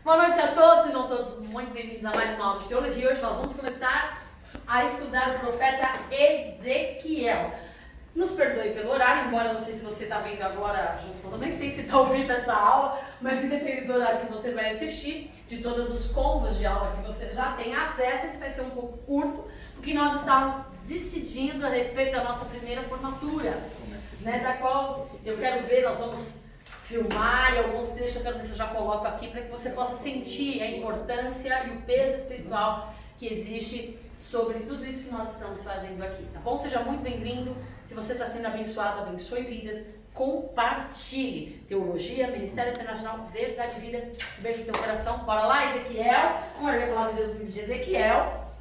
Boa noite a todos, sejam todos muito bem-vindos a mais uma aula de teologia. Hoje nós vamos começar a estudar o profeta Ezequiel. Nos perdoe pelo horário, embora não sei se você está vendo agora junto comigo, nem sei se está ouvindo essa aula, mas independente do horário que você vai assistir, de todos os combos de aula que você já tem acesso, esse vai ser um pouco curto, porque nós estávamos decidindo a respeito da nossa primeira formatura, né, da qual eu quero ver, nós vamos filmar e alguns trechos eu quero ver se eu já coloco aqui para que você possa sentir a importância e o peso espiritual que existe sobre tudo isso que nós estamos fazendo aqui, tá bom? Seja muito bem-vindo. Se você está sendo abençoado, abençoe vidas, compartilhe. Teologia, Ministério Internacional, Verdade e Vida. Um beijo no teu coração. Bora lá, Ezequiel. Vamos ler a palavra de Deus no livro de Ezequiel.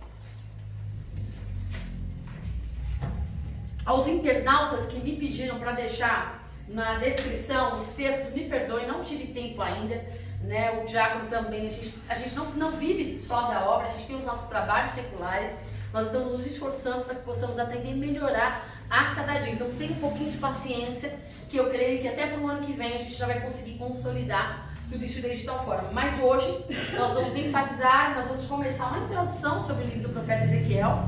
Aos internautas que me pediram para deixar na descrição os textos, me perdoem, não tive tempo ainda, né? O diácono também, a gente não vive só da obra, a gente tem os nossos trabalhos seculares, nós estamos nos esforçando para que possamos aprender e melhorar a cada dia. Então tem um pouquinho de paciência, que eu creio que até para o ano que vem a gente já vai conseguir consolidar tudo isso daí de tal forma. Mas hoje nós vamos enfatizar, nós vamos começar uma introdução sobre o livro do profeta Ezequiel,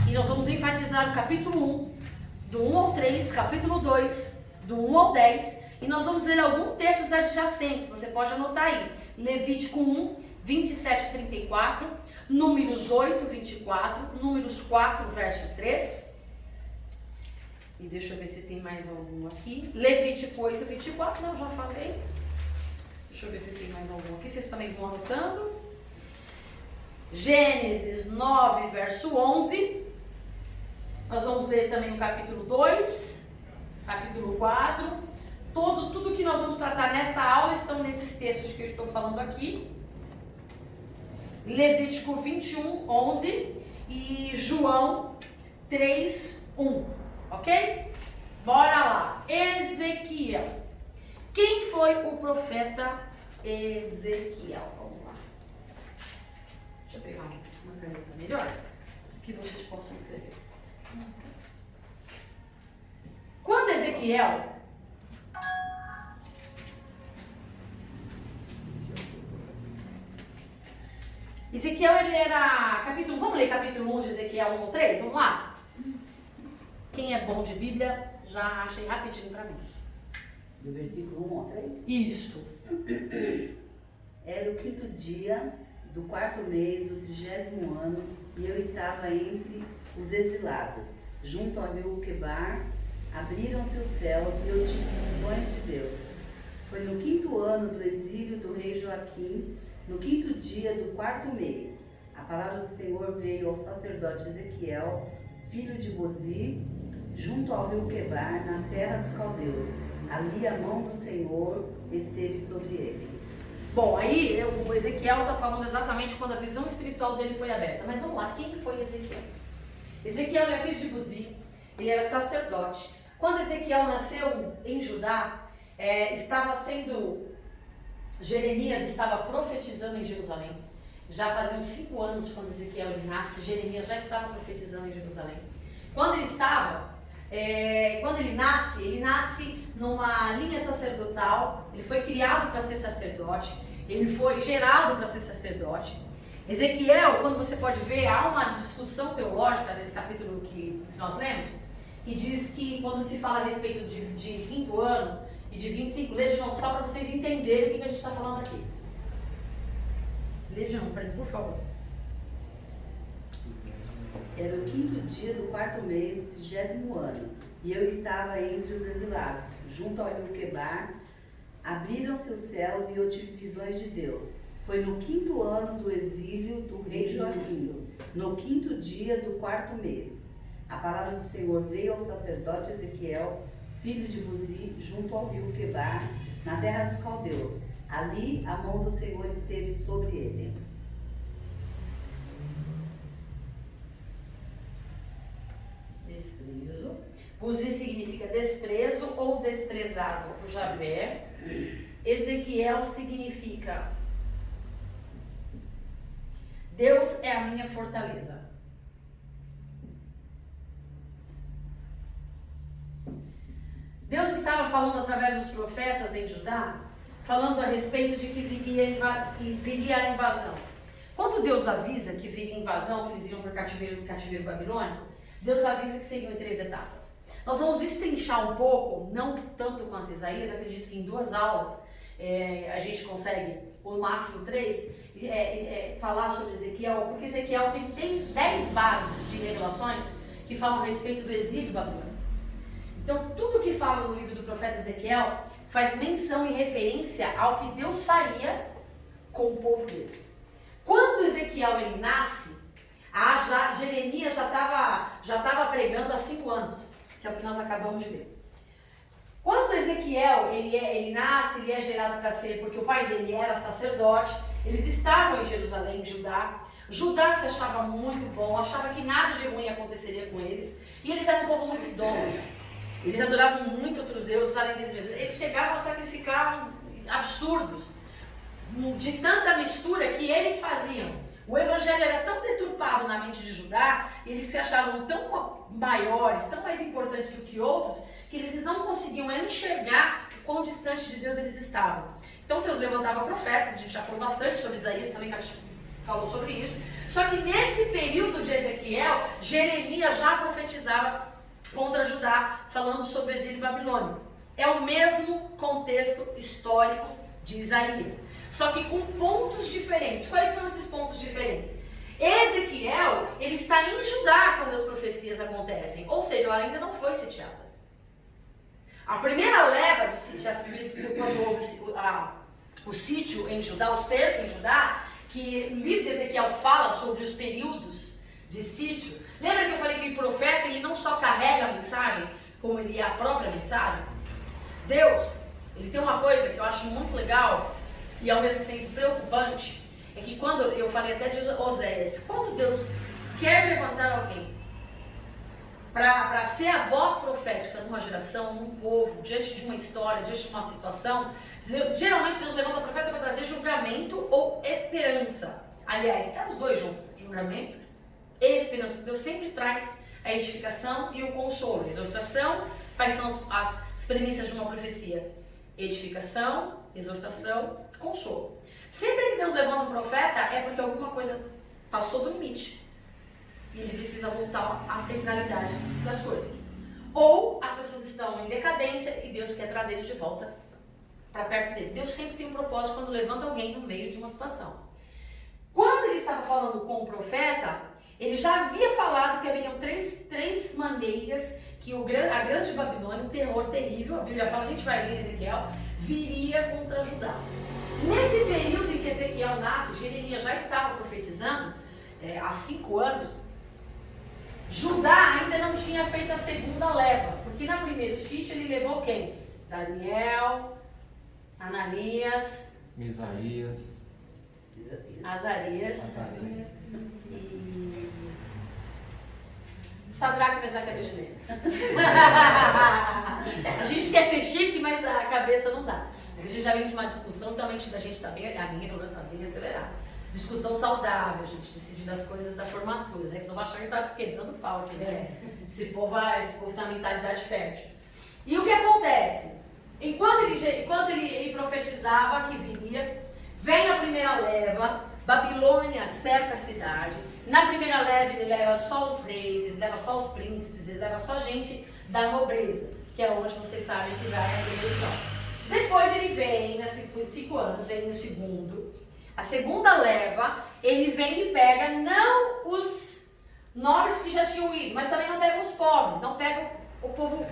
e nós vamos enfatizar o capítulo 1, do 1 ao 3, capítulo 2, do 1 ao 10, e nós vamos ler alguns textos adjacentes, você pode anotar aí, Levítico 1, 27 e 34, Números 8, 24, Números 4, verso 3, e deixa eu ver se tem mais algum aqui, Levítico 8, 24, não, já falei, deixa eu ver se tem mais algum aqui, vocês também vão anotando, Gênesis 9, verso 11, nós vamos ler também o capítulo 2, capítulo 4, tudo que nós vamos tratar nesta aula estão nesses textos que eu estou falando aqui. Levítico 21, 11 e João 3, 1, ok? Bora lá, Ezequiel. Quem foi o profeta Ezequiel? Vamos lá. Deixa eu pegar uma caneta melhor, para que vocês possam escrever. Quando Ezequiel ele era capítulo, vamos ler capítulo 1 de Ezequiel 1 ou 3, vamos lá? Quem é bom de Bíblia, já achei rapidinho para mim. Do versículo 1 ao 3? Isso. Era o 5º dia do 4º mês do 30º ano, e eu estava entre os exilados, junto ao rio Quebar. Abriram-se os céus e eu tive visões de Deus. Foi no 5º ano do exílio do rei Joaquim, no 5º dia do 4º mês. A palavra do Senhor veio ao sacerdote Ezequiel, filho de Buzi, junto ao rio Quebar, na terra dos caldeus. Ali a mão do Senhor esteve sobre ele. Bom, aí o Ezequiel está falando exatamente quando a visão espiritual dele foi aberta. Mas vamos lá, quem foi Ezequiel? Ezequiel era filho de Buzi, ele era sacerdote. Quando Ezequiel nasceu em Judá, Jeremias estava profetizando em Jerusalém. Já faziam 5 anos quando Ezequiel nasce, Jeremias já estava profetizando em Jerusalém. Quando ele nasce numa linha sacerdotal, ele foi criado para ser sacerdote, ele foi gerado para ser sacerdote. Ezequiel, quando você pode ver, há uma discussão teológica nesse capítulo que nós lemos, que diz que quando se fala a respeito de 5º ano e de 25, lê de novo, só para vocês entenderem o que a gente está falando aqui. Lê de novo, por favor. Era o 5º dia do 4º mês do 30º ano, e eu estava entre os exilados, junto ao rio Quebar. Abriram-se os céus e eu tive visões de Deus. Foi no 5º ano do exílio do rei Joaquim, no 5º dia do 4º mês. A palavra do Senhor veio ao sacerdote Ezequiel, filho de Buzi, junto ao rio Quebar, na terra dos caldeus. Ali a mão do Senhor esteve sobre ele. Desprezo. Buzi significa desprezo ou desprezado por Javé. Ezequiel significa Deus é a minha fortaleza. Deus estava falando através dos profetas em Judá, falando a respeito de que viria a invasão. Quando Deus avisa que viria a invasão, que eles iriam para o cativeiro babilônico, Deus avisa que seriam em 3 etapas. Nós vamos destrinchar um pouco, não tanto quanto Isaías, acredito que em 2 aulas a gente consegue, ou no máximo 3, falar sobre Ezequiel, porque Ezequiel tem 10 bases de revelações que falam a respeito do exílio babilônico. Então, tudo que fala no livro do profeta Ezequiel faz menção e referência ao que Deus faria com o povo dele. Quando Ezequiel ele nasce, Jeremias já estava pregando há 5 anos, que é o que nós acabamos de ler. Quando Ezequiel ele nasce, ele é gerado para ser, porque o pai dele era sacerdote, eles estavam em Jerusalém, em Judá. Judá se achava muito bom, achava que nada de ruim aconteceria com eles, e eles eram um povo muito idólatra. Eles adoravam muito outros deuses, além deles mesmos. Eles chegavam a sacrificar absurdos, de tanta mistura que eles faziam. O evangelho era tão deturpado na mente de Judá, eles se achavam tão maiores, tão mais importantes do que outros, que eles não conseguiam enxergar o quão distante de Deus eles estavam. Então Deus levantava profetas, a gente já falou bastante sobre Isaías também, que a gente falou sobre isso. Só que nesse período de Ezequiel, Jeremias já profetizava contra Judá, falando sobre o exílio babilônico. É o mesmo contexto histórico de Isaías, só que com pontos diferentes. Quais são esses pontos diferentes? Ezequiel, ele está em Judá quando as profecias acontecem, ou seja, ela ainda não foi sitiada. A primeira leva de quando houve o sítio em Judá, o cerco em Judá, que o livro de Ezequiel fala sobre os períodos de sítio. Lembra que eu falei que o profeta ele não só carrega a mensagem, como ele é a própria mensagem? Deus, ele tem uma coisa que eu acho muito legal e ao mesmo tempo preocupante, é que quando eu falei até de Oséias, quando Deus quer levantar alguém para ser a voz profética numa geração, num povo, diante de uma história, diante de uma situação, geralmente Deus levanta o profeta para trazer julgamento ou esperança. Aliás, é os dois juntos, julgamento e esperança. Deus sempre traz a edificação e o consolo. A exortação, quais são as premissas de uma profecia? Edificação, exortação, consolo. Sempre que Deus levanta um profeta é porque alguma coisa passou do limite e ele precisa voltar à centralidade das coisas. Ou as pessoas estão em decadência e Deus quer trazer eles de volta para perto dele. Deus sempre tem um propósito quando levanta alguém no meio de uma situação. Quando ele estava falando com o profeta, ele já havia falado que haveriam três maneiras que a grande Babilônia, um terror terrível, a Bíblia fala, a gente vai ler Ezequiel, viria contra Judá. Nesse período em que Ezequiel nasce, Jeremias já estava profetizando, há 5 anos, Judá ainda não tinha feito a segunda leva, porque na primeiro sítio ele levou quem? Daniel, Ananias, Isaías, Azarias e Sadraque, Mesaque e Abednego. A gente quer ser chique, mas a cabeça não dá. A gente já vem de uma discussão, então a gente está bem, a minha pelo menos está bem acelerada. Discussão saudável, a gente decidindo as coisas da formatura, né? Senão vai achar que está quebrando o pau aqui, né? Esse povo tem uma mentalidade fértil. E o que acontece? Enquanto ele profetizava que viria, vem a primeira leva, Babilônia cerca a cidade. Na primeira leva ele leva só os reis, ele leva só os príncipes, ele leva só gente da nobreza, que é onde vocês sabem que vai a eleição. Depois ele vem, por 5 anos, vem no segundo. A segunda leva, ele vem e pega não os nobres que já tinham ido, mas também não pega os pobres, não pega o povo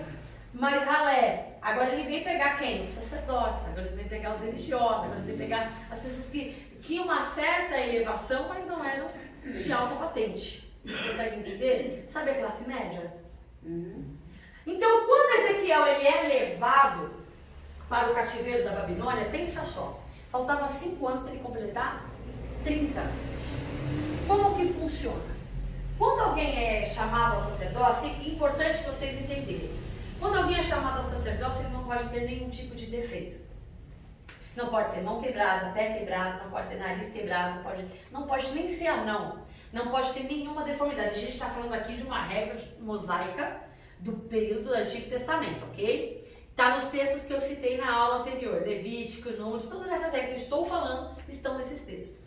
mais ralé. Agora ele vem pegar quem? Os sacerdotes, agora eles vêm pegar os religiosos, agora eles vêm pegar as pessoas que tinham uma certa elevação, mas não eram de alta patente. Vocês conseguem entender? Sabe a classe média? Então, quando Ezequiel ele é levado para o cativeiro da Babilônia, pensa só, faltava 5 anos para ele completar 30 anos. Como que funciona? Quando alguém é chamado ao sacerdócio, é importante vocês entenderem. Quando alguém é chamado ao sacerdócio, ele não pode ter nenhum tipo de defeito. Não pode ter mão quebrada, pé quebrado, não pode ter nariz quebrado, não pode nem ser anão, não pode ter nenhuma deformidade. A gente está falando aqui de uma regra mosaica do período do Antigo Testamento, ok? Está nos textos que eu citei na aula anterior, Levítico, Números, todas essas regras que eu estou falando estão nesses textos.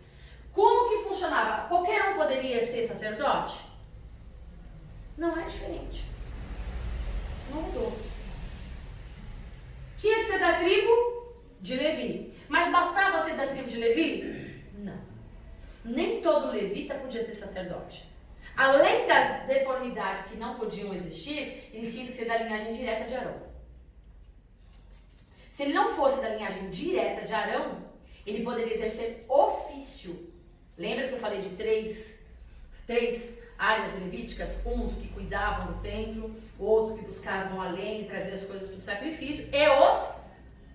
Como que funcionava? Qualquer um poderia ser sacerdote? Não é diferente. Não mudou. Tinha que ser da tribo de Levi. Mas bastava ser da tribo de Levi? Não. Nem todo levita podia ser sacerdote. Além das deformidades que não podiam existir, ele tinha que ser da linhagem direta de Arão. Se ele não fosse da linhagem direta de Arão, ele poderia exercer ofício. Lembra que eu falei de três áreas levíticas? Uns que cuidavam do templo, outros que buscavam a lenha e traziam as coisas para o sacrifício, e os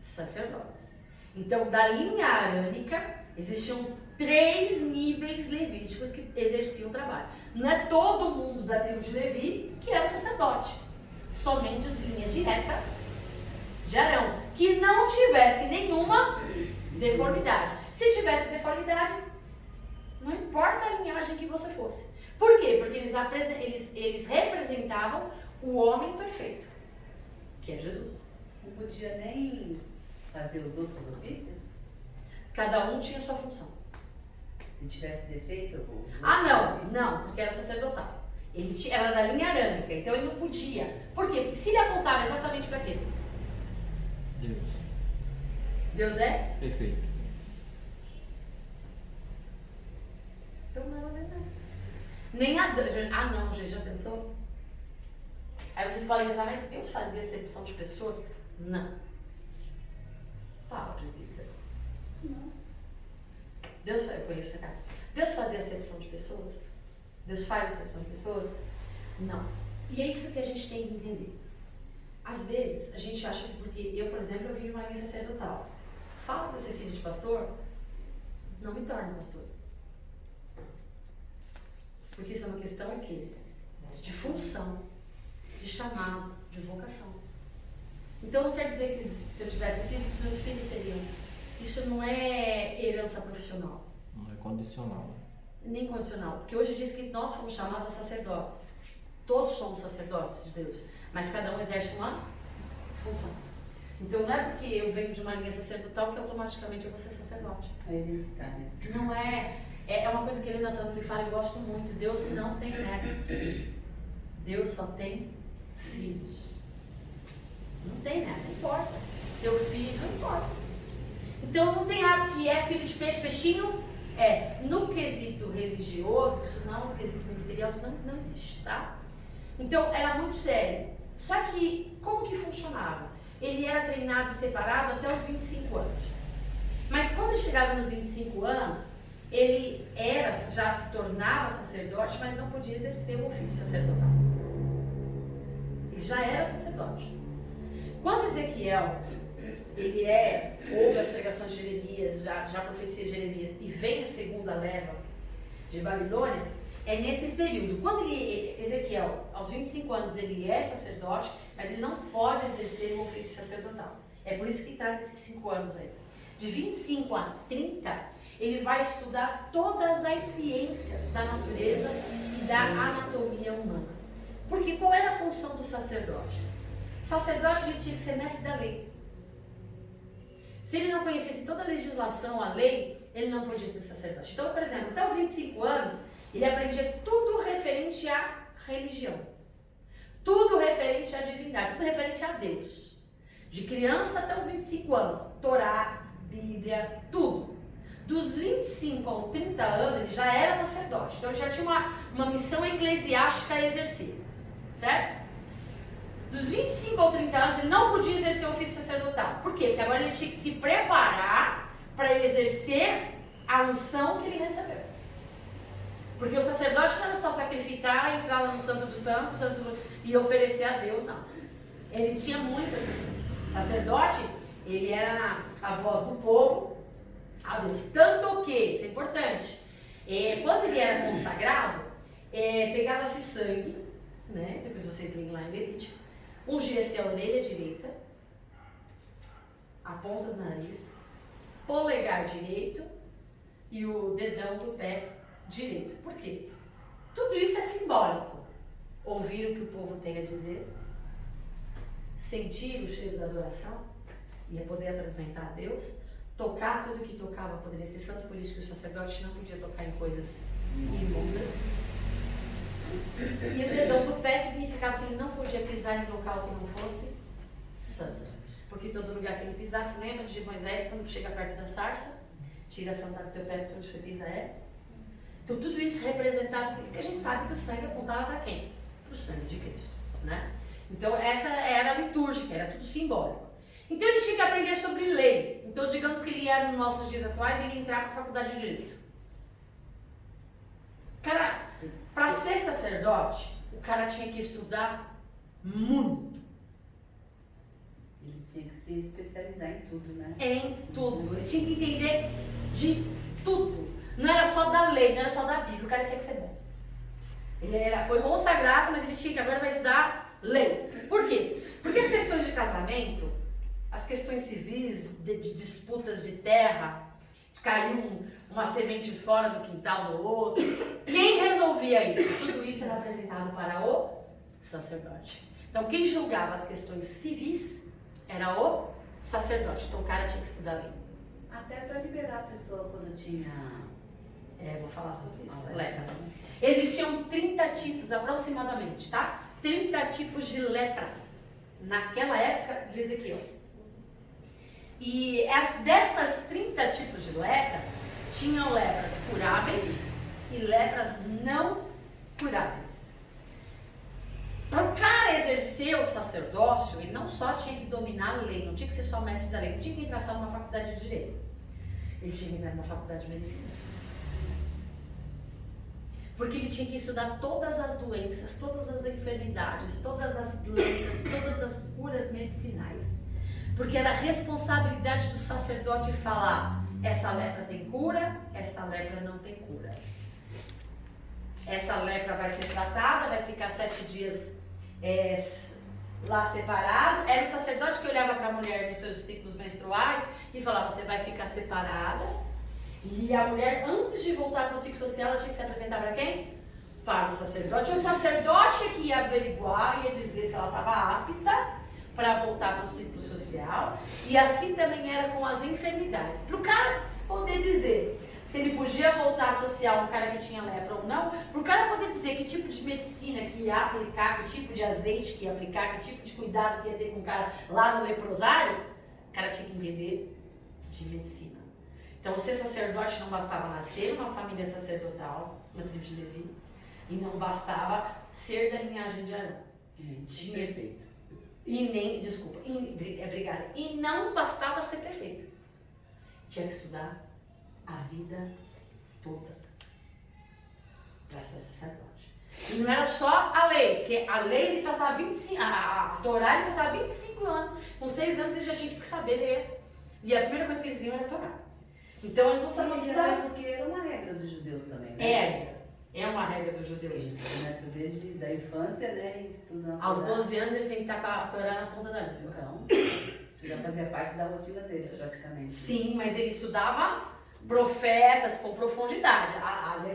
sacerdotes. Então, da linha arânica, existiam 3 níveis levíticos que exerciam o trabalho. Não é todo mundo da tribo de Levi que era sacerdote. Somente os de linha direta de Arão, que não tivesse nenhuma deformidade. Se tivesse deformidade, não importa a linhagem que você fosse. Por quê? Porque eles representavam o homem perfeito, que é Jesus. Não podia nem fazer os outros ofícios? Cada um tinha sua função. Se tivesse defeito? Não, porque era sacerdotal. Ele era da linha arânica, então ele não podia. Por quê? Porque se ele apontava exatamente para quê? Deus. Deus é? Perfeito. Então não era verdade. Nem Adão. Ah não, gente, já pensou? Aí vocês podem pensar, mas Deus fazia acepção de pessoas? Não. Fala, presbítero. Não. Deus, eu conheço essa cara. Deus fazia acepção de pessoas? Deus faz acepção de pessoas? Não. E é isso que a gente tem que entender. Às vezes, a gente acha que porque eu, por exemplo, eu vim de uma linha sacerdotal. Fala de eu ser filho de pastor, não me torna pastor. Porque isso é uma questão o quê? De função, de chamado, de vocação. Então não quer dizer que se eu tivesse filhos, meus filhos seriam. Isso não é herança profissional. Não é condicional. Nem condicional. Porque hoje diz que nós fomos chamados a sacerdotes. Todos somos sacerdotes de Deus. Mas cada um exerce uma função. Então não é porque eu venho de uma linha sacerdotal que automaticamente eu vou ser sacerdote. É identitário. Não é. É uma coisa que ele Natano lhe fala, eu gosto muito. Deus não tem netos. Deus só tem filhos. Não tem neto, não importa. Teu filho, não importa. Então não tem algo que é filho de peixe, peixinho. No quesito religioso, isso não, no quesito ministerial, isso não existe, tá? Então era muito sério. Só que, como que funcionava? Ele era treinado e separado até os 25 anos. Mas quando ele chegava nos 25 anos, ele já se tornava sacerdote, mas não podia exercer o ofício sacerdotal. Ele já era sacerdote. Quando Ezequiel, ouve as pregações de Jeremias, já profecia de Jeremias, e vem a segunda leva de Babilônia, é nesse período. Quando Ezequiel, aos 25 anos, ele é sacerdote, mas ele não pode exercer o ofício sacerdotal. É por isso que trata esses 5 anos aí. De 25 a 30, ele vai estudar todas as ciências da natureza e da anatomia humana. Porque qual era a função do sacerdote? O sacerdote ele tinha que ser mestre da lei. Se ele não conhecesse toda a legislação, a lei, ele não podia ser sacerdote. Então, por exemplo, até os 25 anos, ele aprendia tudo referente à religião. Tudo referente à divindade, tudo referente a Deus. De criança até os 25 anos, Torá, Bíblia, tudo. Dos 25 aos 30 anos, ele já era sacerdote. Então, ele já tinha uma missão eclesiástica a exercer. Certo? Dos 25 aos 30 anos, ele não podia exercer o ofício sacerdotal. Por quê? Porque agora ele tinha que se preparar para exercer a unção que ele recebeu. Porque o sacerdote não era só sacrificar, entrar lá no Santo dos Santos e oferecer a Deus, não. Ele tinha muitas funções. O sacerdote, ele era a voz do povo a Deus. Tanto que, isso é importante, quando ele era consagrado, pegava-se sangue, né? Depois vocês leem lá em Levítico, ungia-se a orelha direita, a ponta do nariz, polegar direito e o dedão do pé direito. Por quê? Tudo isso é simbólico. Ouvir o que o povo tem a dizer, sentir o cheiro da adoração, ia poder apresentar a Deus, tocar tudo que tocava poderia ser santo, por isso que o sacerdote não podia tocar em coisas imundas. E o dedão do pé significava que ele não podia pisar em local que não fosse santo. Porque todo lugar que ele pisasse, lembra de Moisés, quando chega perto da sarça, tira a sandália do teu pé, porque onde você pisa é. Então tudo isso representava, porque a gente sabe que o sangue apontava para quem? Para o sangue de Cristo, né? Então essa era a litúrgica, era tudo simbólico. Então ele tinha que aprender sobre lei. Então digamos que ele ia nos nossos dias atuais e ele ia entrar para a faculdade de Direito. Cara, para ser sacerdote, o cara tinha que estudar muito. Ele tinha que se especializar em tudo, né? Em tudo. Ele tinha que entender de tudo. Não era só da lei, não era só da Bíblia. O cara tinha que ser bom. Foi consagrado, mas ele tinha que agora vai estudar lei. Por quê? Porque as questões de casamento, as questões civis, de disputas de terra, de cair uma semente fora do quintal do outro, quem resolvia isso? Tudo isso era apresentado para o sacerdote. Então quem julgava as questões civis era o sacerdote. Então o cara tinha que estudar lei. Até para liberar a pessoa quando tinha... Vou falar sobre isso. Lepra. Existiam 30 tipos aproximadamente, tá? 30 tipos de lepra naquela época de Ezequiel. E destas 30 tipos de lepra, tinham lepras curáveis e lepras não curáveis. Para o cara exercer o sacerdócio, ele não só tinha que dominar a lei, não tinha que ser só mestre da lei, não tinha que entrar só numa faculdade de direito. Ele tinha que entrar numa faculdade de medicina. Porque ele tinha que estudar todas as doenças, todas as enfermidades, todas as plantas, todas as curas medicinais. Porque era a responsabilidade do sacerdote falar: essa lepra tem cura, essa lepra não tem cura. Essa lepra vai ser tratada, vai ficar 7 dias lá separado. Era o sacerdote que olhava para a mulher nos seus ciclos menstruais e falava: você vai ficar separada. E a mulher, antes de voltar para o ciclo social, ela tinha que se apresentar para quem? Para o sacerdote. O sacerdote que ia averiguar, ia dizer se ela estava apta para voltar para o ciclo social. E assim também era com as enfermidades. Para o cara poder dizer se ele podia voltar a social um cara que tinha lepra ou não, para o cara poder dizer que tipo de medicina que ia aplicar, que tipo de azeite que ia aplicar, que tipo de cuidado que ia ter com o cara lá no leprosário, o cara tinha que entender de medicina. Então, ser sacerdote não bastava nascer numa família sacerdotal, uma tribo de Levi, e não bastava ser da linhagem de Arão. Tinha perfeito. Obrigada. E não bastava ser perfeito. Tinha que estudar a vida toda para ser sacerdote. E não era só a lei, porque a lei ele passava 25, a Torá ele passava 25 anos, com 6 anos ele já tinha que saber ler. E a primeira coisa que eles iam era a Torá. Então eles não sabiam precisar. Porque era uma regra dos judeus também, né? É uma regra dos judeus. Eles começam desde a infância, né? E estudam. Aos 12 anos ele tem que estar com a Torá na ponta da língua. Então, isso já fazia parte da rotina deles, praticamente. Sim, mas ele estudava profetas com profundidade.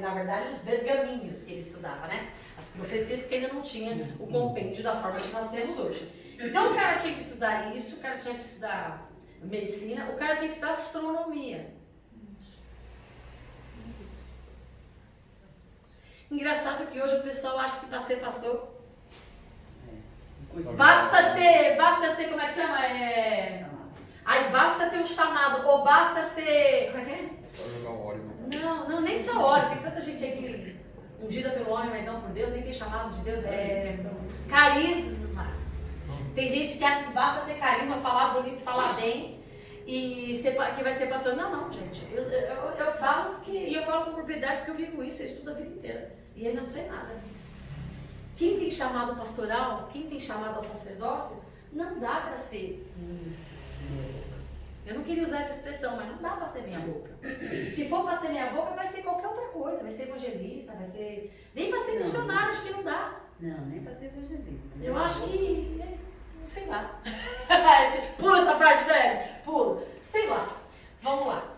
Na verdade, os pergaminhos que ele estudava, né? As profecias, porque ainda não tinha o compêndio da forma que nós temos hoje. Então o cara tinha que estudar isso, o cara tinha que estudar medicina, o cara tinha que estudar astronomia. Engraçado que hoje o pessoal acha que para ser pastor basta ser, como é que chama? Aí basta ter um chamado, ou basta ser... Como é que é? É só jogar um óleo no cabeça. Não, nem só óleo, tem tanta gente aí que ungida pelo homem, mas não por Deus, nem tem chamado de Deus, carisma. Tem gente que acha que basta ter carisma, falar bonito, falar bem, e que vai ser pastor. Não, gente. Eu falo e eu falo com propriedade porque eu vivo isso, eu estudo a vida inteira. E aí não sei nada. Quem tem chamado pastoral, quem tem chamado ao sacerdócio, não dá para ser eu não queria usar essa expressão, mas não dá para ser meia boca. Se for para ser meia boca, vai ser qualquer outra coisa. Vai ser evangelista, vai ser... Nem para ser missionário, acho que não dá. Não, nem para ser evangelista. Eu acho que... sei lá. Pula essa parte, né? Pula. Sei lá. Vamos lá.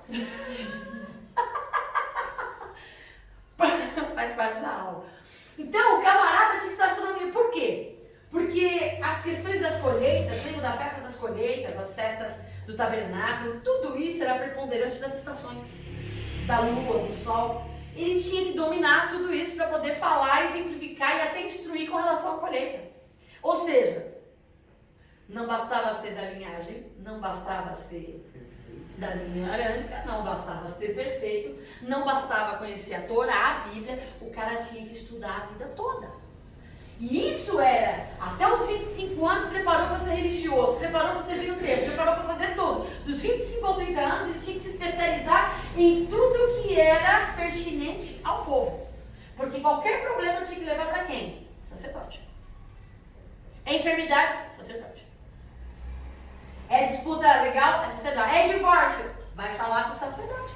Faz parte da aula. Então, o camarada tinha que estudar astronomia. Por quê? Porque as questões das colheitas, preponderante das estações, da lua, do sol. Ele tinha que dominar tudo isso para poder falar, exemplificar e até instruir com relação à colheita. Ou seja, não bastava ser da linhagem, não bastava ser da linha arânica, não bastava ser perfeito, não bastava conhecer a Torá, a Bíblia, o cara tinha que estudar a vida toda. E isso era, até os 25 anos, preparou para ser religioso, preparou para servir no templo, preparou para fazer tudo. Dos 25 aos 30 anos, ele tinha que se especializar em tudo que era pertinente ao povo. Porque qualquer problema tinha que levar para quem? Sacerdote. É enfermidade? Sacerdote. É disputa legal? É sacerdote. É divórcio? Vai falar com o sacerdote.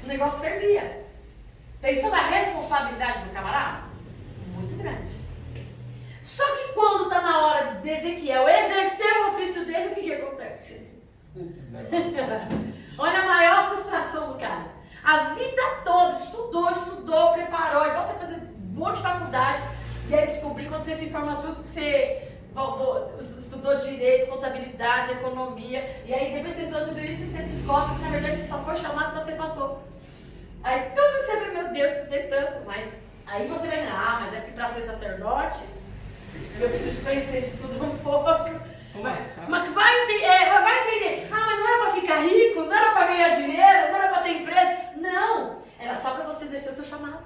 O negócio fervia. Pensou na responsabilidade do camarada? Muito grande. Só que quando está na hora de Ezequiel exercer o ofício dele, o que acontece? Olha a maior frustração do cara. A vida toda estudou, preparou, igual você fazer um monte de faculdade, e aí descobrir quando você se informa tudo que você estudou direito, contabilidade, economia, e aí depois você estudou tudo isso e você descobre que na verdade você só foi chamado para ser pastor. Aí tudo que você vê, meu Deus, estudei tanto, mas aí você vai, mas é que para ser sacerdote eu preciso conhecer de tudo um pouco. Mas vai entender. Mas não era para ficar rico, não era para ganhar dinheiro, não era para ter empresa. Não, era só para você exercer o seu chamado.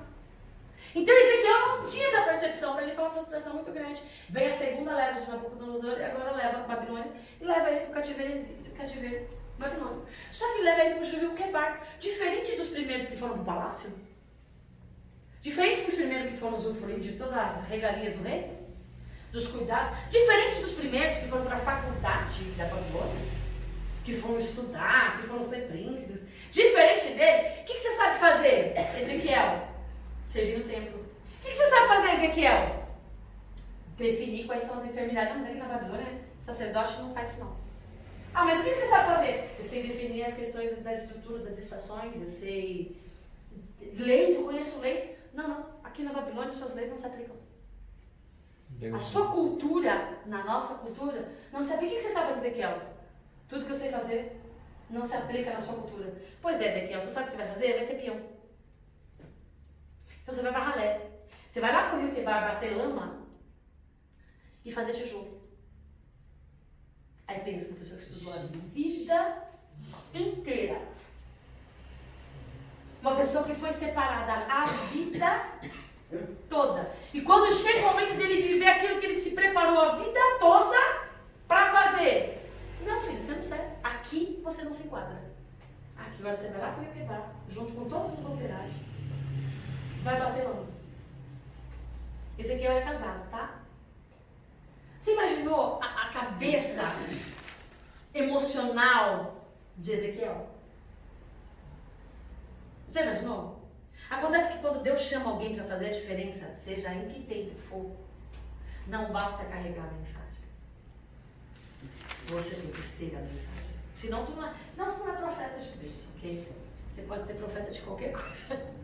Então Ezequiel não tinha essa percepção, para ele foi uma frustração muito grande. Vem a segunda leva de Nabucodonosor e agora leva a Babilônia e leva ele para o cativeiro babilônico. Só que leva ele para o Júlio Quebar. Diferente dos primeiros que foram para o palácio, diferente dos primeiros que foram usufruir de todas as regalias do rei, dos cuidados, diferente dos primeiros que foram para a faculdade da Babilônia, que foram estudar, que foram ser príncipes, diferente dele, o que você sabe fazer, Ezequiel? Servir no templo. O que você sabe fazer, Ezequiel? Definir quais são as enfermidades. Mas aqui na Babilônia, sacerdote não faz isso não. Mas o que você sabe fazer? Eu sei definir as questões da estrutura das estações, eu sei leis, eu conheço leis. Não, aqui na Babilônia suas leis não se aplicam. A sua cultura, na nossa cultura, não se aplica. O que você sabe fazer, Ezequiel? Tudo que eu sei fazer não se aplica na sua cultura. Pois é, Ezequiel, tu sabe o que você vai fazer? Vai ser peão. Então você vai para ralé. Você vai lá para o Rio Quebar bater lama e fazer tijolo. Aí pensa uma pessoa que estudou a vida inteira. Uma pessoa que foi separada a vida toda. E quando chega o momento dele viver aquilo que ele se preparou a vida toda para fazer. Não, filho, você não serve. Aqui você não se enquadra. Aqui agora você vai lá para o Rio Quebar, junto com todos os operários. Vai bater lama. Ezequiel é casado, tá? Você imaginou a cabeça emocional de Ezequiel? Já imaginou? Acontece que quando Deus chama alguém para fazer a diferença, seja em que tempo for, não basta carregar a mensagem. Você tem que ser a mensagem. Senão você não é profeta de Deus, ok? Você pode ser profeta de qualquer coisa.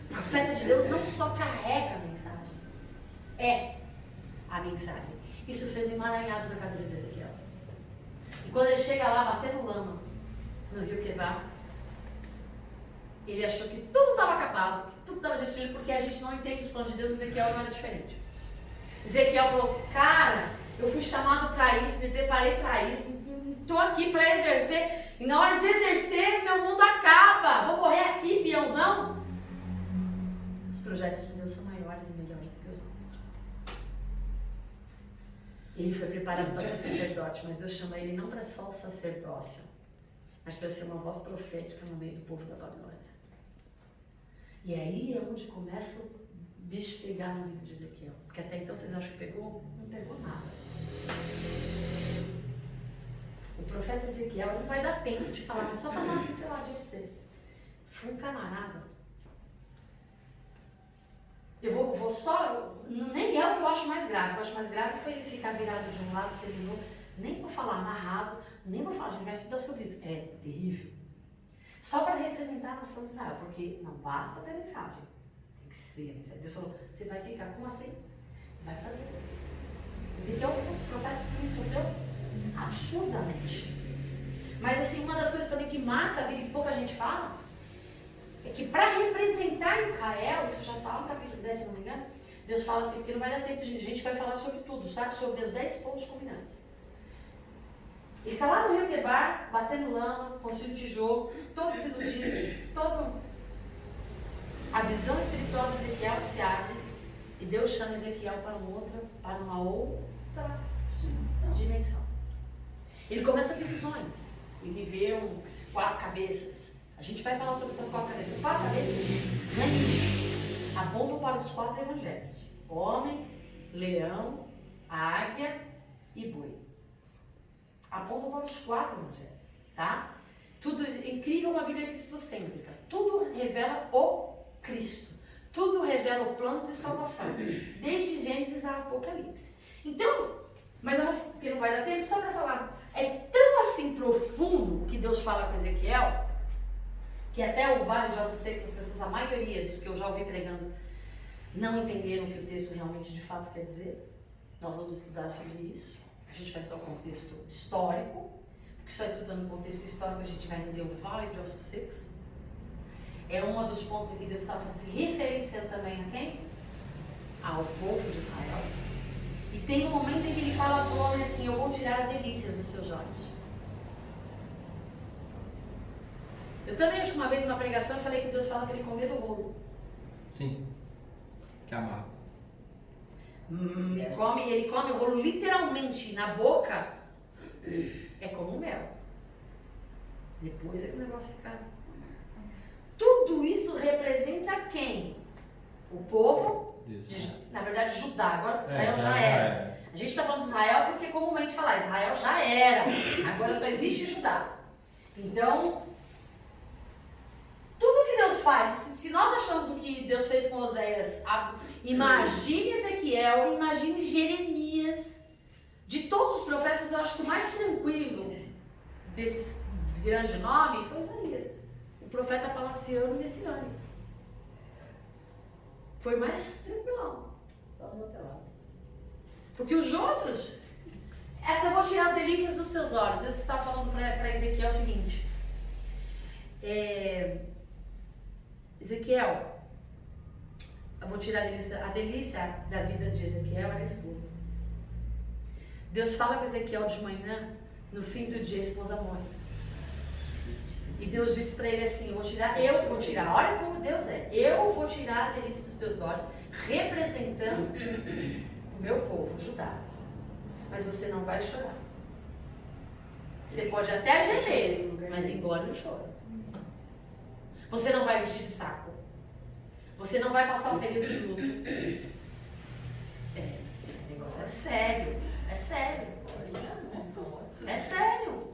Profeta de Deus não só carrega a mensagem, é a mensagem. Isso fez um emaranhado na cabeça de Ezequiel. E quando ele chega lá batendo lama no Rio Quebar, ele achou que tudo estava acabado, que tudo estava destruído, porque a gente não entende os planos de Deus. Ezequiel não era diferente. Ezequiel falou, cara, eu fui chamado para isso, me preparei para isso, estou aqui para exercer, e na hora de exercer, meu mundo acaba, vou morrer aqui, peãozão. Os projetos de Deus são maiores e melhores do que os nossos. Ele foi preparado para ser sacerdote, mas Deus chama ele não para só o sacerdócio, mas para ser uma voz profética no meio do povo da Babilônia. E aí é onde começa o bicho pegar na vida de Ezequiel. Porque até então vocês acham que pegou? Não pegou nada. O profeta Ezequiel não vai dar tempo de falar, mas só para dar uma pinceladinha para vocês. Foi um camarada. Eu vou só. Nem é o que eu acho mais grave. O que eu acho mais grave foi ele ficar virado de um lado, seminou. Nem vou falar amarrado, nem vou falar, a gente vai estudar sobre isso. É terrível. Só para representar a nação de Israel, porque não basta ter mensagem. Tem que ser a mensagem. Deus falou, você vai ficar como assim? Vai fazer. Ezequiel foi um dos profetas que também sofreu absurdamente. Mas assim, uma das coisas também que marca a vida e pouca gente fala, é que para representar Israel, isso já está lá no capítulo 10, se não me engano, Deus fala assim, porque não vai dar tempo de a gente vai falar sobre tudo, sabe? Sobre os 10 pontos combinantes. Ele está lá no Rio Quebar, batendo lama, construindo tijolo, todo desiludido, todo... A visão espiritual de Ezequiel se abre e Deus chama Ezequiel para uma outra dimensão. Ele começa a ter visões. Ele vê 4 cabeças. A gente vai falar sobre essas 4 cabeças. As 4 cabeças não é nicho. Apontam para os 4 evangelhos: homem, leão, águia e boi. Apontam para os 4 evangelhos, tá? Tudo incrível, uma Bíblia cristocêntrica. Tudo revela o Cristo. Tudo revela o plano de salvação, desde Gênesis a Apocalipse. Então, mas porque não vai dar tempo, só para falar, é tão assim profundo o que Deus fala com Ezequiel, que até o Vale de Ossos Secos, as pessoas, a maioria dos que eu já ouvi pregando, não entenderam o que o texto realmente de fato quer dizer. Nós vamos estudar sobre isso. A gente vai estudar o contexto histórico, porque só estudando o contexto histórico a gente vai entender o Vale de Ossos Secos. É um dos pontos em que Deus estava se referenciando também a quem? Ao povo de Israel. E tem um momento em que ele fala para o homem assim: eu vou tirar as delícias dos seus olhos. Eu também acho que uma vez numa pregação eu falei que Deus fala que ele comia do rolo. Sim. Que amargo. Ele come o rolo literalmente na boca. É como mel. Depois é que o negócio fica... Tudo isso representa quem? O povo, na verdade Judá, agora Israel já era. A gente está falando de Israel porque comumente falar, Israel já era, agora só existe Judá. Então, tudo que Deus faz, se nós achamos o que Deus fez com Oséias, imagine Ezequiel, imagine Jeremias. De todos os profetas, eu acho que o mais tranquilo desse grande nome foi Isaías. O profeta palaciano e messiânico. Foi mais tranquilão. Só do outro lado. Porque os outros, essa eu vou tirar as delícias dos teus olhos. Deus está falando para Ezequiel o seguinte: Ezequiel, eu vou tirar a delícia da vida de Ezequiel era a esposa. Deus fala com Ezequiel de manhã, no fim do dia a esposa morre. E Deus disse para ele assim: eu vou tirar, olha como Deus é, eu vou tirar a delícia dos teus olhos, representando o meu povo, Judá. Mas você não vai chorar. Você pode até gemer, mas engole o choro. Você não vai vestir de saco. Você não vai passar um período de luto. O negócio é sério. É sério. É sério.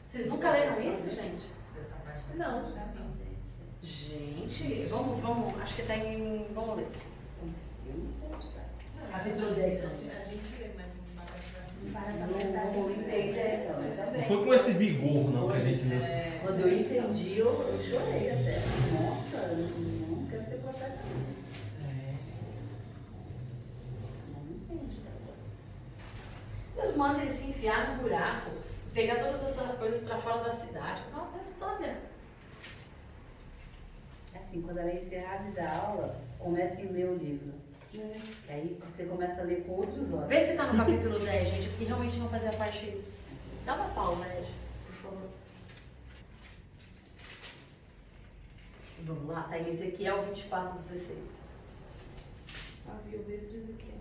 Vocês nunca leram isso, gente? Não. Gente, vamos, acho que está em... Vamos ler. Eu não sei onde está. Capítulo 10, não. A gente lê, mas Não entendi, Não foi com esse vigor, não, que a gente leu. Quando eu entendi, eu chorei até. Nossa, eu não quero ser cortada. Não entendi. Deus manda ele se enfiar no buraco, pegar todas as suas coisas para fora da cidade. Não, Deus olha. Assim, quando ela encerrar de dar aula, comece a ler o livro. Aí você começa a ler com outros olhos. Vê se está no capítulo 10, gente, porque realmente não fazia parte. Dá uma pausa, Ed, por favor. Vamos lá, está em Ezequiel 24:16. A viuvez de Ezequiel.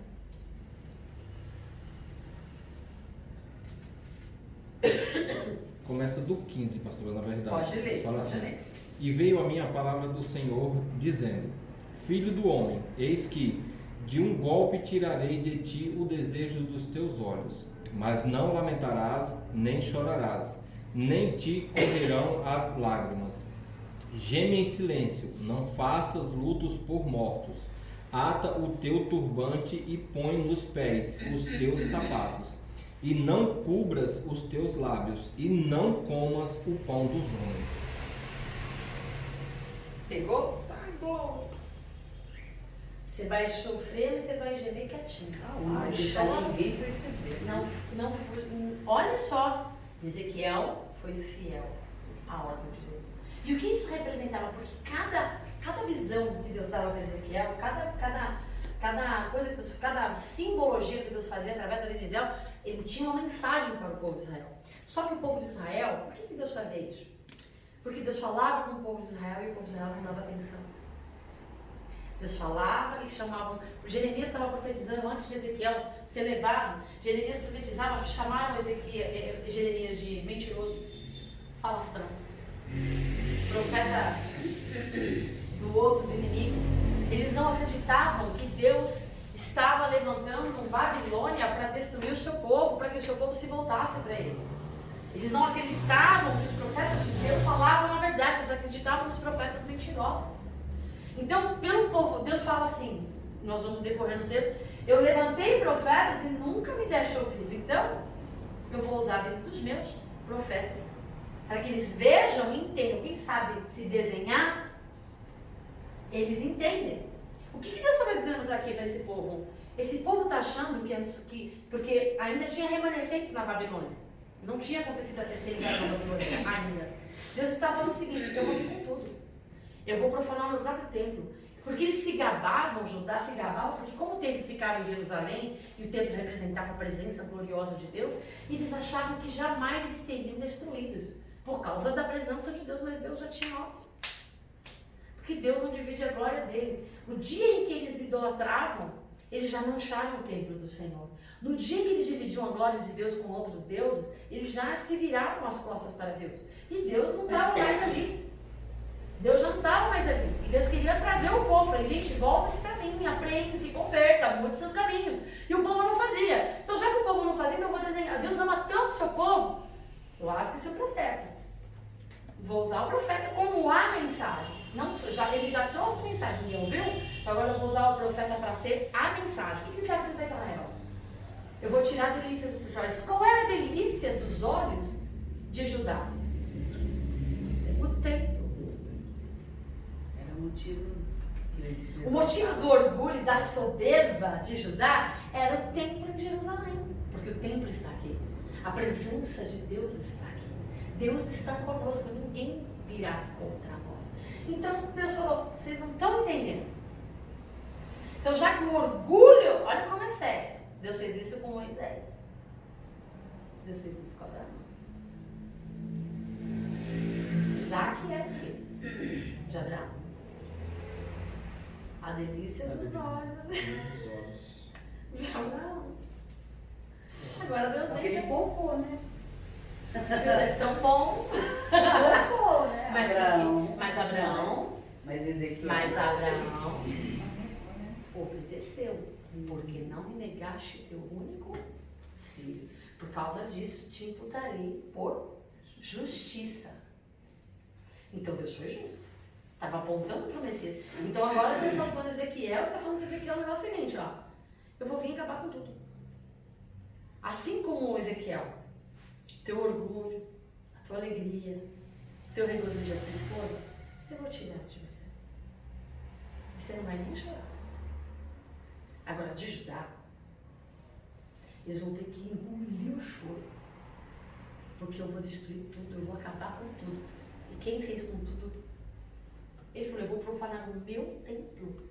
Começa do 15, pastor, na verdade. Pode ler, Fala pode assim: ler. E veio a minha palavra do Senhor, dizendo: Filho do homem, eis que de um golpe tirarei de ti o desejo dos teus olhos, mas não lamentarás, nem chorarás, nem te correrão as lágrimas. Geme em silêncio, não faças lutos por mortos. Ata o teu turbante e põe nos pés os teus sapatos. E não cubras os teus lábios, e não comas o pão dos homens. Pegou? Tá bom. Você vai sofrer, mas você vai gemer quietinho. Não vai deixar ninguém perceber. Não, olha só, Ezequiel foi fiel à ordem de Deus. E o que isso representava? Porque cada visão que Deus dava para Ezequiel, cada coisa que Deus, cada simbologia que Deus fazia através da vida de Ezequiel, ele tinha uma mensagem para o povo de Israel. Só que o povo de Israel, por que Deus fazia isso? Porque Deus falava com o povo de Israel e o povo de Israel não dava atenção. Deus falava e chamavam. Jeremias estava profetizando antes de Ezequiel ser levado. Jeremias profetizava, chamaram Jeremias de mentiroso, falastrão, profeta do outro, do inimigo. Eles não acreditavam que Deus estava levantando um Babilônia para destruir o seu povo, para que o seu povo se voltasse para ele. Eles não acreditavam que os profetas de Deus falavam a verdade, eles acreditavam nos profetas mentirosos. Então, pelo povo, Deus fala assim, nós vamos decorrer no texto, eu levantei profetas e nunca me deste ouvido, então eu vou usar a vida dos meus profetas, para que eles vejam e entendam. Quem sabe se desenhar, eles entendem. O que Deus estava dizendo para quê, para esse povo? Esse povo está achando porque ainda tinha remanescentes na Babilônia, não tinha acontecido a terceira invasão da Babilônia ainda. Deus está falando o seguinte, eu vou vir com tudo. Eu vou profanar o meu próprio templo. Porque eles se gabavam, Judá se gabava, porque como o templo ficava em Jerusalém, e o templo representava a presença gloriosa de Deus, eles achavam que jamais eles seriam destruídos, por causa da presença de Deus, mas Deus já tinha algo. Porque Deus não divide a glória dele. No dia em que eles idolatravam, eles já mancharam o templo do Senhor. No dia em que eles dividiam a glória de Deus com outros deuses, eles já se viraram as costas para Deus. E Deus não estava mais ali. Deus já não estava mais ali. E Deus queria trazer o povo. Falei, gente, volta-se para mim, aprende, se converta, mude seus caminhos. E o povo não fazia. Então, já que o povo não fazia, então eu vou desenhar. Deus ama tanto o seu povo, lasque-se o profeta. Vou usar o profeta como a mensagem. Não, ele já trouxe a mensagem, ninguém ouviu? Então agora eu vou usar o profeta para ser a mensagem. O que ele deve para Israel? Eu vou tirar a delícia dos seus olhos. Qual era a delícia dos olhos de Judá? O templo. O motivo do orgulho e da soberba de Judá era o templo em Jerusalém, porque o templo está aqui, a presença de Deus está aqui, Deus está conosco, ninguém virá contra nós. Então Deus falou, vocês não estão entendendo. Então já que o orgulho, olha como é sério, Deus fez isso com Moisés, Deus fez isso com Abraão. Isaac é o quê? De Abraão. A delícia dos olhos. De Abraão. Agora Deus vem que é bom, né? Deus é tão bom. Bom, né? Mas Abraão. Mas Abraão obedeceu. Porque não me negaste teu único filho. Por causa disso te imputarei por justiça. Então Deus foi justo. Estava apontando para o Messias. Então agora Deus está usando Ezequiel e está falando para Ezequiel o negócio seguinte, ó. Eu vou vir acabar com tudo. Assim como Ezequiel, teu orgulho, a tua alegria, teu regozijo da tua esposa, eu vou tirar de você. E você não vai nem chorar. Agora, de Judá, eles vão ter que engolir o choro. Porque eu vou destruir tudo, eu vou acabar com tudo. E quem fez com tudo? Ele falou, eu vou profanar o meu templo.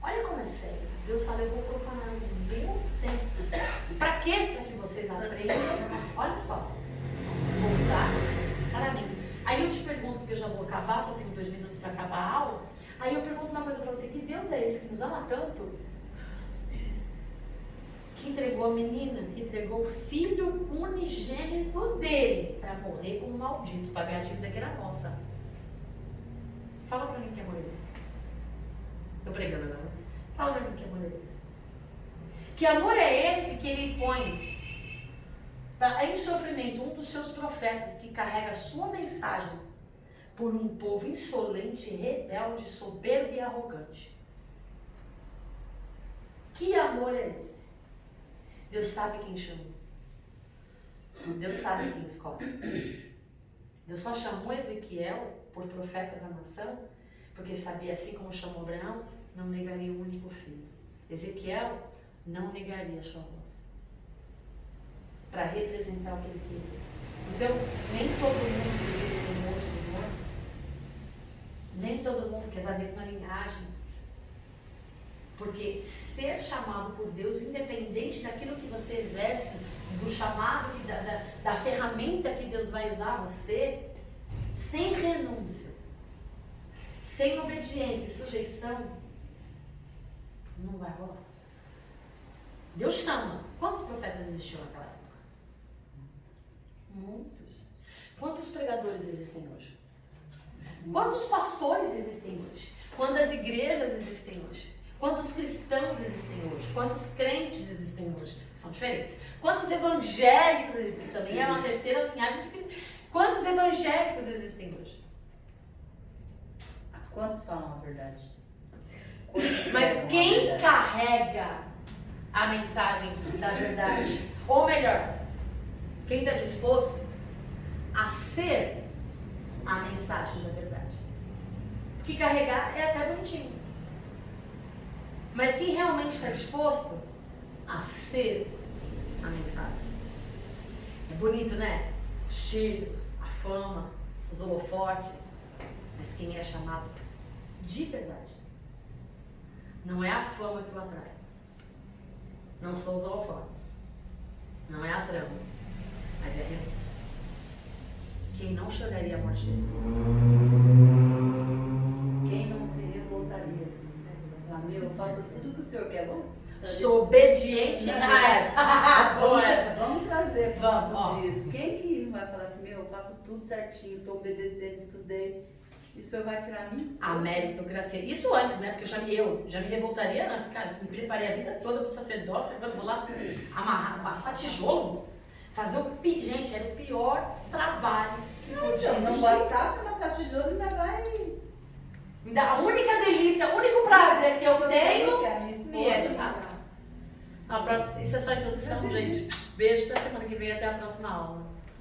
Olha como é sério. Deus fala, eu vou profanar o meu templo. Para quê? Para que vocês aprendam, olha só, a se voltar para mim. Aí eu te pergunto, porque eu já vou acabar, só tenho 2 minutos para acabar a aula. Aí eu pergunto uma coisa para você, que Deus é esse que nos ama tanto? Que entregou a menina, que entregou o filho unigênito dele para morrer como maldito, pagar a dívida que era nossa. Fala para mim que amor é esse. Estou pregando agora. Fala para mim que amor é esse. Que amor é esse que ele põe em sofrimento um dos seus profetas que carrega a sua mensagem por um povo insolente, rebelde, soberbo e arrogante. Que amor é esse? Deus sabe quem chamou. Deus sabe quem escolhe. Deus só chamou Ezequiel por profeta da nação, porque sabia, assim como chamou Abraão, não negaria o único filho. Ezequiel não negaria a sua voz. para representar o que ele queria. Então, nem todo mundo diz Senhor, Senhor. Nem todo mundo quer da mesma linhagem. Porque ser chamado por Deus, independente daquilo que você exerce, do chamado, da ferramenta que Deus vai usar você, sem renúncia, sem obediência e sujeição, não vai rolar. Deus chama. Quantos profetas existiam naquela época? Muitos. Quantos pregadores existem hoje? Quantos pastores existem hoje? Quantas igrejas existem hoje? Quantos cristãos existem hoje? Quantos crentes existem hoje? São diferentes. Quantos evangélicos existem? Que também é uma terceira linhagem de cristãos. Quantos evangélicos existem hoje? Quantos falam a verdade? Mas quem carrega a mensagem da verdade? Ou melhor, quem está disposto a ser a mensagem da verdade? Porque carregar é até bonitinho. Mas quem realmente está disposto a ser a mensagem? É bonito, né? Os títulos, a fama, os holofotes. Mas quem é chamado de verdade? Não é a fama que o atrai. Não são os holofotes. Não é a trama. Mas é a renúncia. Quem não choraria a morte desse povo? Quem não se revoltaria? Meu, eu faço tudo que o senhor quer, vamos? Sou obediente a Vamos trazer para os nossos Vamos. dias. Quem que não vai falar assim, meu, eu faço tudo certinho, estou obedecendo, estudei, e o senhor vai tirar a mim? A meritocracia. Isso antes, né? Porque eu já me revoltaria antes, cara. Eu me preparei a vida toda para o sacerdócio, agora eu vou lá amarrar, amassar tijolo, fazer o Gente, era o pior trabalho que podia Então, não existir. bastasse amassar tijolo, ainda vai... A única delícia, o único prazer que eu tenho Que a minha esposa- me é de nada. Isso é só introdução, gente. Beijo, até semana que vem, até a próxima aula.